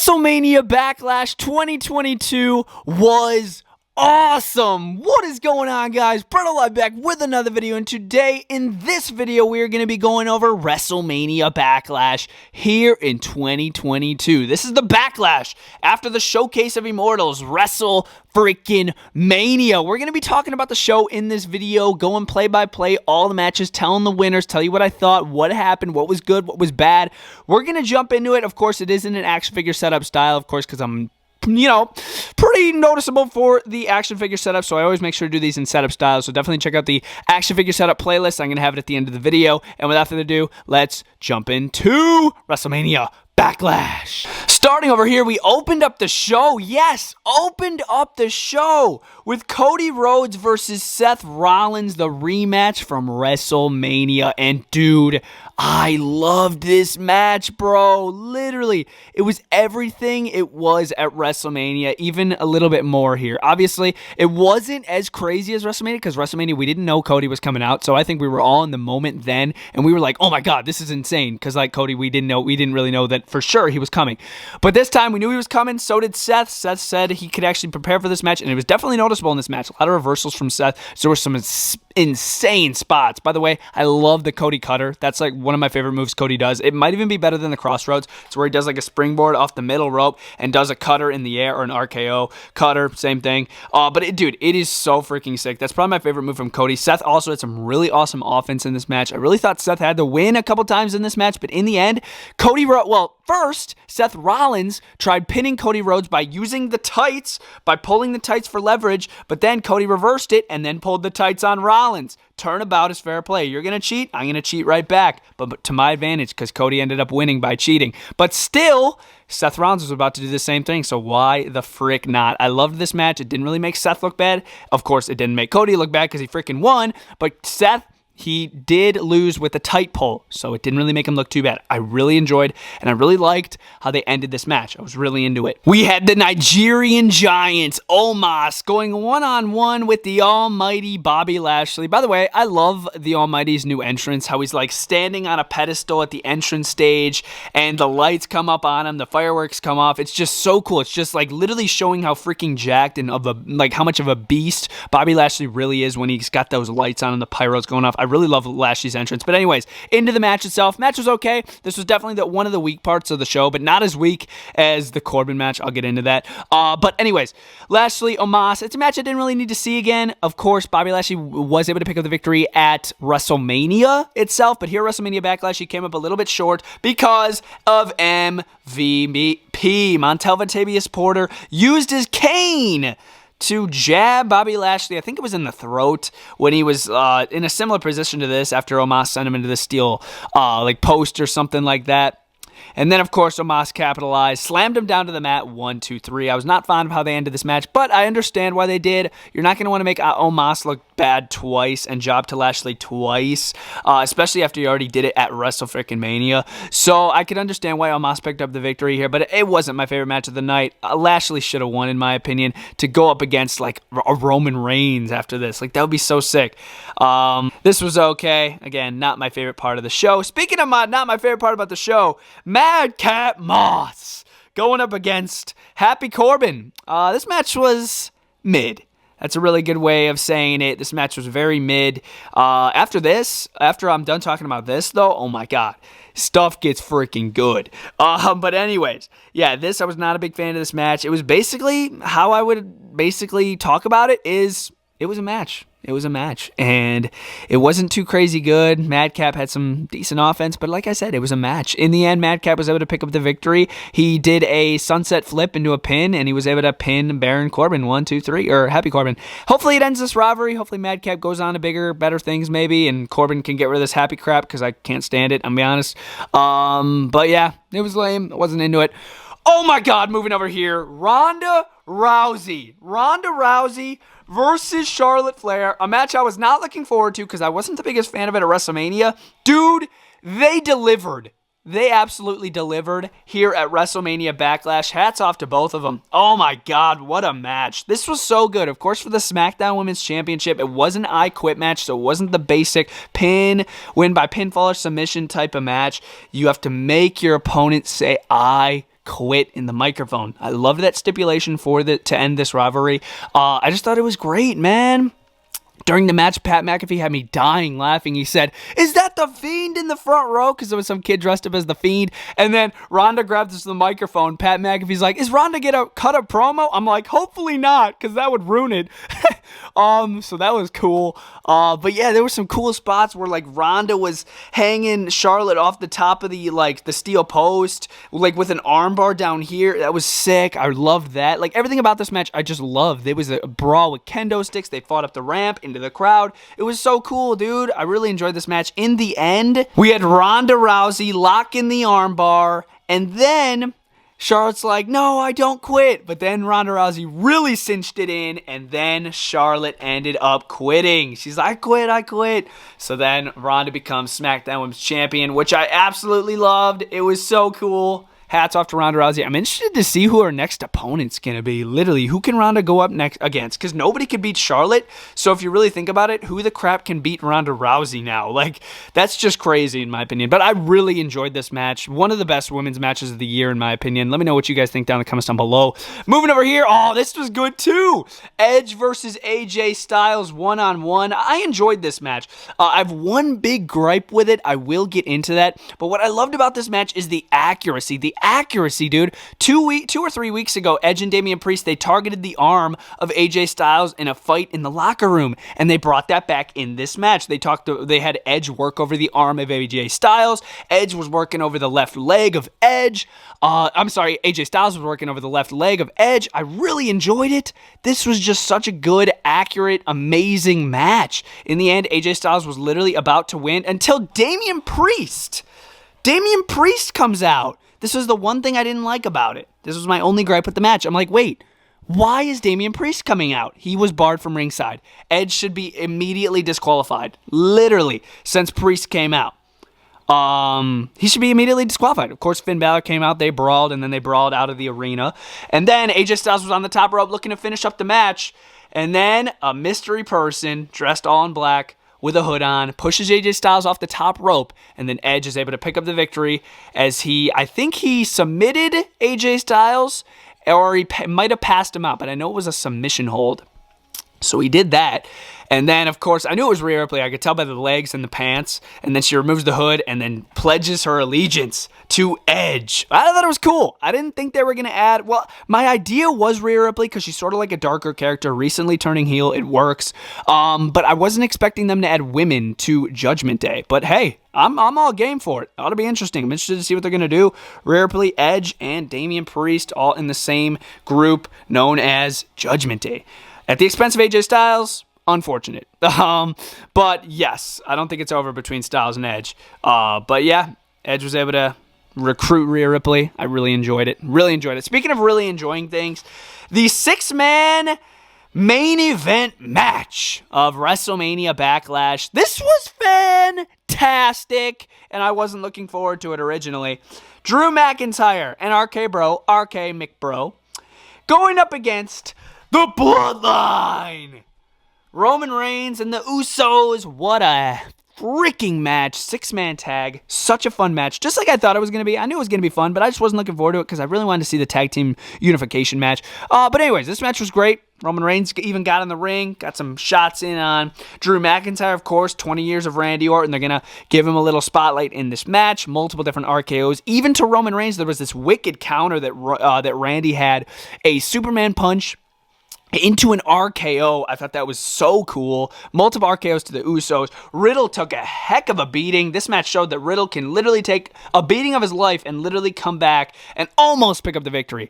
WrestleMania Backlash 2022 was awesome. What is going on, guys? BrettO Live back with another video, and today in this video we are going to be going over WrestleMania Backlash here in 2022. This is the Backlash after the Showcase of Immortals, Wrestlemania. We're going to be talking about the show in this video, going play by play, all the matches, telling the winners, tell you what I thought, what happened, what was good, what was bad. We're going to jump into it. Of course, it isn't an action figure setup style, of course, because I'm pretty noticeable for the action figure setup, so I always make sure to do these in setup style, so definitely check out the action figure setup playlist. I'm going to have it at the end of the video, and without further ado, let's jump into WrestleMania Backlash. Starting over here, we opened up the show. Yes, opened up the show with Cody Rhodes versus Seth Rollins, the rematch from WrestleMania. And dude, I loved this match, bro. Literally, it was everything it was at WrestleMania, even a little bit more here. Obviously, it wasn't as crazy as WrestleMania, because WrestleMania, we didn't know Cody was coming out, so I think we were all in the moment then, and we were like, oh my god, this is insane, because like Cody, we didn't really know that for sure he was coming. But this time, we knew he was coming, so did Seth. Seth said he could actually prepare for this match, and it was definitely noticeable in this match. A lot of reversals from Seth, so there were some insane spots. By the way, I love the Cody cutter. That's like one of my favorite moves Cody does. It might even be better than the Crossroads. It's where he does like a springboard off the middle rope and does a cutter in the air, or an RKO cutter, same thing. But dude, it is so freaking sick. That's probably my favorite move from Cody. Seth also had some really awesome offense in this match. I really thought Seth had to win a couple times in this match, but in the end, first, Seth Rollins tried pinning Cody Rhodes by using the tights, by pulling the tights for leverage, but then Cody reversed it and then pulled the tights on Rollins. Turnabout is fair play. You're going to cheat, I'm going to cheat right back, but to my advantage, because Cody ended up winning by cheating. But still, Seth Rollins was about to do the same thing, so why the frick not? I loved this match. It didn't really make Seth look bad. Of course, it didn't make Cody look bad because he freaking won, but Seth, he did lose with a tight pull, so it didn't really make him look too bad. I really enjoyed, and I really liked how they ended this match. I was really into it. We had the Nigerian Giant, Omos, going one-on-one with the almighty Bobby Lashley. By the way, I love the almighty's new entrance, how he's like standing on a pedestal at the entrance stage, and the lights come up on him, the fireworks come off. It's just so cool. It's just like literally showing how freaking jacked and how much of a beast Bobby Lashley really is when he's got those lights on and the pyros going off. I really love Lashley's entrance. But anyways, into the match itself. Match was okay. This was definitely one of the weak parts of the show, but not as weak as the Corbin match. I'll get into that. But anyways, Lashley, Omos. It's a match I didn't really need to see again. Of course, Bobby Lashley was able to pick up the victory at WrestleMania itself, but here at WrestleMania Backlash, he came up a little bit short because of MVP. Montel Vatavius Porter used his cane to jab Bobby Lashley. I think it was in the throat when he was in a similar position to this after Omos sent him into the steel post or something like that. And then, of course, Omos capitalized, slammed him down to the mat, 1, 2, 3. I was not fond of how they ended this match, but I understand why they did. You're not going to want to make Omos look bad twice and job to Lashley twice, especially after you already did it at WrestleMania. So I could understand why Omos picked up the victory here, but it wasn't my favorite match of the night. Lashley should have won, in my opinion, to go up against like a Roman Reigns after this. Like, that would be so sick. This was okay. Again, not my favorite part of the show. Speaking of not my favorite part about the show, Madcap Moss going up against Happy Corbin. This match was mid. That's a really good way of saying it. This match was very mid. After I'm done talking about this, though, oh my god, stuff gets freaking good. But anyways, yeah, I was not a big fan of this match. It was basically, how I would basically talk about it is, it was a match. It was a match, and it wasn't too crazy good. Madcap had some decent offense, but like I said, it was a match. In the end, Madcap was able to pick up the victory. He did a sunset flip into a pin, and he was able to pin Baron Corbin, 1, 2, 3, or Happy Corbin. Hopefully it ends this rivalry. Hopefully Madcap goes on to bigger, better things maybe, and Corbin can get rid of this happy crap, because I can't stand it, I'm be honest. But yeah, it was lame. I wasn't into it. Oh my god, moving over here, Ronda Rousey versus Charlotte Flair, a match I was not looking forward to because I wasn't the biggest fan of it at WrestleMania. Dude, they delivered. They absolutely delivered here at WrestleMania Backlash. Hats off to both of them. Oh my god, what a match. This was so good. Of course, for the SmackDown Women's Championship, it was an I Quit match, so it wasn't the basic win by pinfall or submission type of match. You have to make your opponent say, I quit in the microphone. I loved that stipulation to end this rivalry. I just thought it was great, man. During the match, Pat McAfee had me dying laughing. He said, "Is that the Fiend in the front row?" Because there was some kid dressed up as the Fiend. And then Ronda grabs the microphone. Pat McAfee's like, "Is Ronda gonna cut a promo?" I'm like, hopefully not, because that would ruin it. So that was cool. But yeah, there were some cool spots where like Ronda was hanging Charlotte off the top of the steel post, like with an armbar down here. That was sick. I loved that. Like everything about this match, I just loved. There was a brawl with kendo sticks. They fought up the ramp into the crowd. It was so cool, dude. I really enjoyed this match. In the end, we had Ronda Rousey lock in the armbar, and then Charlotte's like, "No, I don't quit." But then Ronda Rousey really cinched it in, and then Charlotte ended up quitting. She's like, I quit. So then Ronda becomes SmackDown Women's Champion, which I absolutely loved. It was so cool. Hats off to Ronda Rousey. I'm interested to see who her next opponent's going to be. Literally, who can Ronda go up next against? Because nobody can beat Charlotte. So if you really think about it, who the crap can beat Ronda Rousey now? Like, that's just crazy in my opinion. But I really enjoyed this match. One of the best women's matches of the year in my opinion. Let me know what you guys think down in the comments down below. Moving over here. Oh, this was good too. Edge versus AJ Styles one-on-one. I enjoyed this match. I have one big gripe with it. I will get into that. But what I loved about this match is the accuracy. The accuracy, dude. 2 or 3 weeks ago, Edge and Damian Priest, they targeted the arm of AJ Styles in a fight in the locker room, and they brought that back in this match. They had Edge work over the arm of AJ Styles. Edge was working over the left leg of Edge. AJ Styles was working over the left leg of Edge. I really enjoyed it. This was just such a good, accurate, amazing match. In the end, AJ Styles was literally about to win until Damian Priest comes out. This was the one thing I didn't like about it. This was my only gripe with the match. I'm like, wait, why is Damian Priest coming out? He was barred from ringside. Edge should be immediately disqualified. Literally, since Priest came out. He should be immediately disqualified. Of course, Finn Balor came out, they brawled, and then they brawled out of the arena. And then AJ Styles was on the top rope looking to finish up the match. And then a mystery person dressed all in black with a hood on, pushes AJ Styles off the top rope, and then Edge is able to pick up the victory as I think he submitted AJ Styles, or he might have passed him out, but I know it was a submission hold. So he did that. And then, of course, I knew it was Rhea Ripley. I could tell by the legs and the pants. And then she removes the hood and then pledges her allegiance to Edge. I thought it was cool. I didn't think they were going to add... Well, my idea was Rhea Ripley because she's sort of like a darker character, recently turning heel. It works. But I wasn't expecting them to add women to Judgment Day. But hey, I'm all game for it. It ought to be interesting. I'm interested to see what they're going to do. Rhea Ripley, Edge, and Damian Priest all in the same group known as Judgment Day. At the expense of AJ Styles... Unfortunate. But yes, I don't think it's over between Styles and Edge. But yeah, Edge was able to recruit Rhea Ripley. I really enjoyed it. Really enjoyed it. Speaking of really enjoying things, the 6-man main event match of WrestleMania Backlash. This was fantastic, and I wasn't looking forward to it originally. Drew McIntyre and RK McBro going up against the Bloodline. Roman Reigns and the Usos. What a freaking match. 6-man tag. Such a fun match. Just like I thought it was going to be. I knew it was going to be fun, but I just wasn't looking forward to it because I really wanted to see the tag team unification match. But anyways, this match was great. Roman Reigns even got in the ring, got some shots in on Drew McIntyre, of course, 20 years of Randy Orton. They're going to give him a little spotlight in this match, multiple different RKOs. Even to Roman Reigns, there was this wicked counter that Randy had, a Superman punch into an RKO. I thought that was so cool. Multiple RKOs to the Usos. Riddle took a heck of a beating. This match showed that Riddle can literally take a beating of his life and literally come back and almost pick up the victory.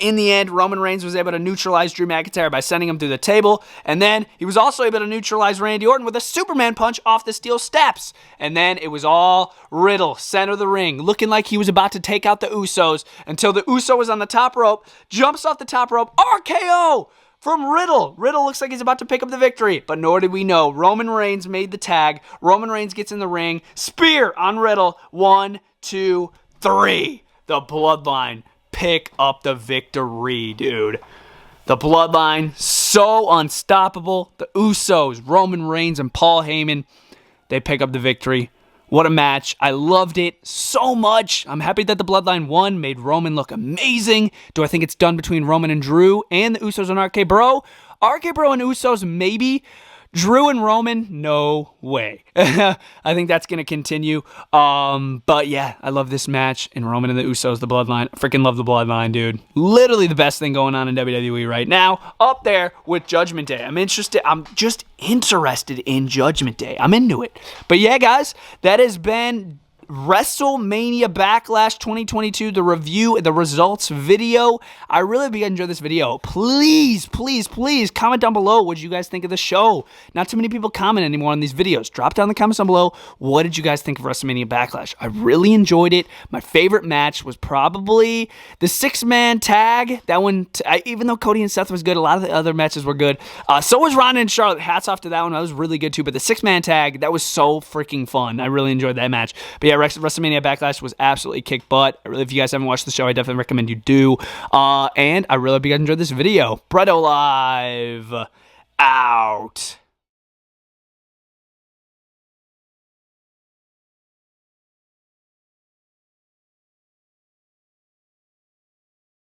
In the end, Roman Reigns was able to neutralize Drew McIntyre by sending him through the table, and then he was also able to neutralize Randy Orton with a Superman punch off the steel steps. And then it was all Riddle, center of the ring, looking like he was about to take out the Usos until the Uso was on the top rope, jumps off the top rope, RKO! From Riddle. Riddle looks like he's about to pick up the victory, but nor did we know. Roman Reigns made the tag. Roman Reigns gets in the ring. Spear on Riddle. 1, 2, 3. The Bloodline pick up the victory, dude. The Bloodline, so unstoppable. The Usos, Roman Reigns and Paul Heyman, they pick up the victory. What a match. I loved it so much. I'm happy that the Bloodline won, made Roman look amazing. Do I think it's done between Roman and Drew and the Usos and RK Bro? RK Bro and Usos, maybe. Drew and Roman, no way. I think that's going to continue. But yeah, I love this match. And Roman and the Usos, the Bloodline. I freaking love the Bloodline, dude. Literally the best thing going on in WWE right now. Up there with Judgment Day. I'm just interested in Judgment Day. I'm into it. But yeah, guys, that has been WrestleMania Backlash 2022, the review, the results video. I really hope you guys enjoyed this video. Please, please, please comment down below what you guys think of the show. Not too many people comment anymore on these videos. Drop down in the comments down below. What did you guys think of WrestleMania Backlash? I really enjoyed it. My favorite match was probably the 6-man tag. That one, even though Cody and Seth was good, a lot of the other matches were good. So was Ronda and Charlotte. Hats off to that one. That was really good too. But the 6-man tag, that was so freaking fun. I really enjoyed that match. But yeah, WrestleMania Backlash was absolutely kick butt. If you guys haven't watched the show, I definitely recommend you do. And I really hope you guys enjoyed this video. BrettO Live out.